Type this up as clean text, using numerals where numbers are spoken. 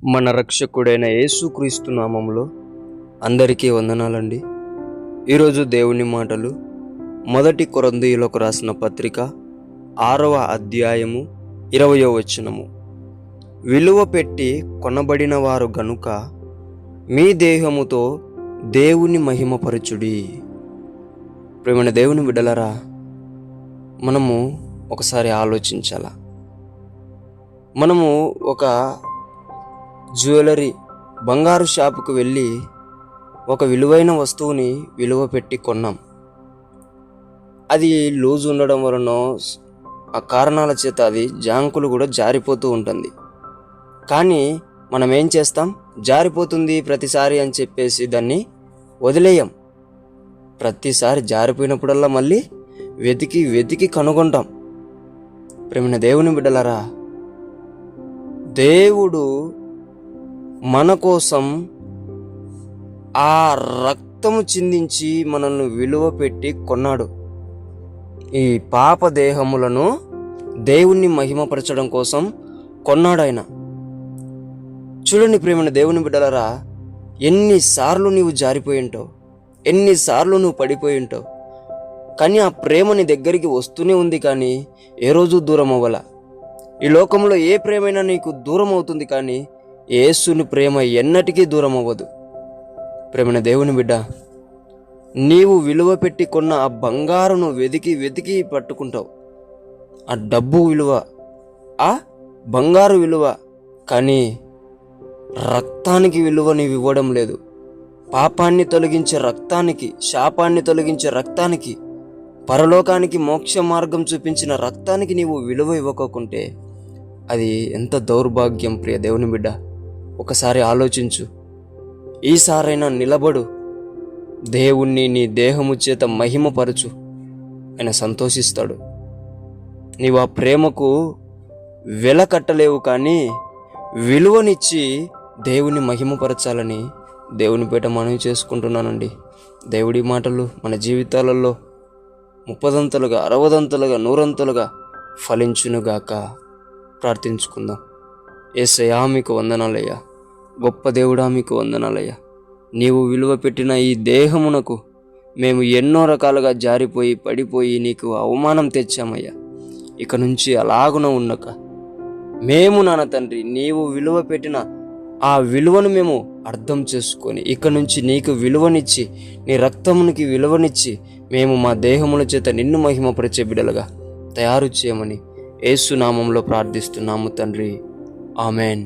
మన రక్షకుడైన యేసుక్రీస్తు నామములో అందరికీ వందనాలండి. ఈరోజు దేవుని మాటలు మొదటి కొరింథీయులకు రాసిన పత్రిక 6వ అధ్యాయము 20వ వచనము. విలువ పెట్టి కొనబడిన వారు గనుక మీ దేహముతో దేవుని మహిమపరచుడి. ప్రేమైన దేవుని బిడ్డలారా, మనము ఒకసారి ఆలోచించాలా. మనము ఒక జ్యువెలరీ బంగారు షాపుకు వెళ్ళి ఒక విలువైన వస్తువుని విలువ పెట్టి కొన్నాం. అది లూజ్ ఉండడం వలన ఆ కారణాల చేత అది జాంకులు కూడా జారిపోతూ ఉంటుంది. కానీ మనం ఏం చేస్తాం? జారిపోతుంది ప్రతిసారి అని చెప్పేసి దాన్ని వదిలేయం. ప్రతిసారి జారిపోయినప్పుడల్లా మళ్ళీ వెతికి వెతికి కనుగొంటాం. ప్రేమైన దేవుని బిడ్డలారా, దేవుడు మన కోసం ఆ రక్తము చిందించి మనల్ని విలువ పెట్టి కొన్నాడు. ఈ పాప దేహములను దేవుణ్ణి మహిమపరచడం కోసం కొన్నాడు ఆయన. చూడండి ప్రేమైన దేవుని బిడ్డలారా, ఎన్నిసార్లు నీవు జారిపోయి ఉంటావు, ఎన్నిసార్లు నువ్వు పడిపోయి ఉంటావు. కానీ ఆ ప్రేమ నీ దగ్గరికి వస్తూనే ఉంది, కానీ ఏ రోజు దూరం అవ్వాల. ఈ లోకంలో ఏ ప్రేమైనా నీకు దూరం అవుతుంది, కానీ యేసుని ప్రేమ ఎన్నటికీ దూరం అవ్వదు. ప్రేమైన దేవుని బిడ్డ, నీవు విలువ పెట్టి కొన్న ఆ బంగారును వెతికి వెతికి పట్టుకుంటావు. ఆ డబ్బు విలువ, ఆ బంగారు విలువ, కానీ రక్తానికి విలువ నీవు ఇవ్వడం లేదు. పాపాన్ని తొలగించే రక్తానికి, శాపాన్ని తొలగించే రక్తానికి, పరలోకానికి మోక్ష మార్గం చూపించిన రక్తానికి నీవు విలువ ఇవ్వకుంటే అది ఎంత దౌర్భాగ్యం. ప్రియ దేవుని బిడ్డ, ఒకసారి ఆలోచించు. ఈసారైనా నిలబడు, దేవుణ్ణి నీ దేహము చేత మహిమపరచు. ఆయన సంతోషిస్తాడు. నీవు ఆ ప్రేమకు వెల కట్టలేవు, కానీ విలువనిచ్చి దేవుని మహిమపరచాలని దేవుని పేట మనవి చేసుకుంటున్నానండి. దేవుడి మాటలు మన జీవితాలలో 30ంతలుగా, 60ంతలుగా, 100ంతలుగా ఫలించునుగాక. ప్రార్థించుకుందాం. యేసయ్యా, మీకు వందనాలయ్యా. గొప్ప దేవుడా, మీకు వందనాలయ్యా. నీవు విలువ పెట్టిన ఈ దేహమునకు మేము ఎన్నో రకాలుగా జారిపోయి పడిపోయి నీకు అవమానం తెచ్చామయ్యా. ఇక నుంచి అలాగున ఉండక మేము, నాన్న తండ్రి, నీవు విలువ పెట్టిన ఆ విలువను మేము అర్థం చేసుకొని ఇక నుంచి నీకు విలువనిచ్చి, నీ రక్తమునికి విలువనిచ్చి మేము మా దేహముల చేత నిన్ను మహిమపరిచే బిడ్డలుగా తయారు చేయమని యేసు నామంలో ప్రార్థిస్తున్నాము తండ్రి. ఆమెన్.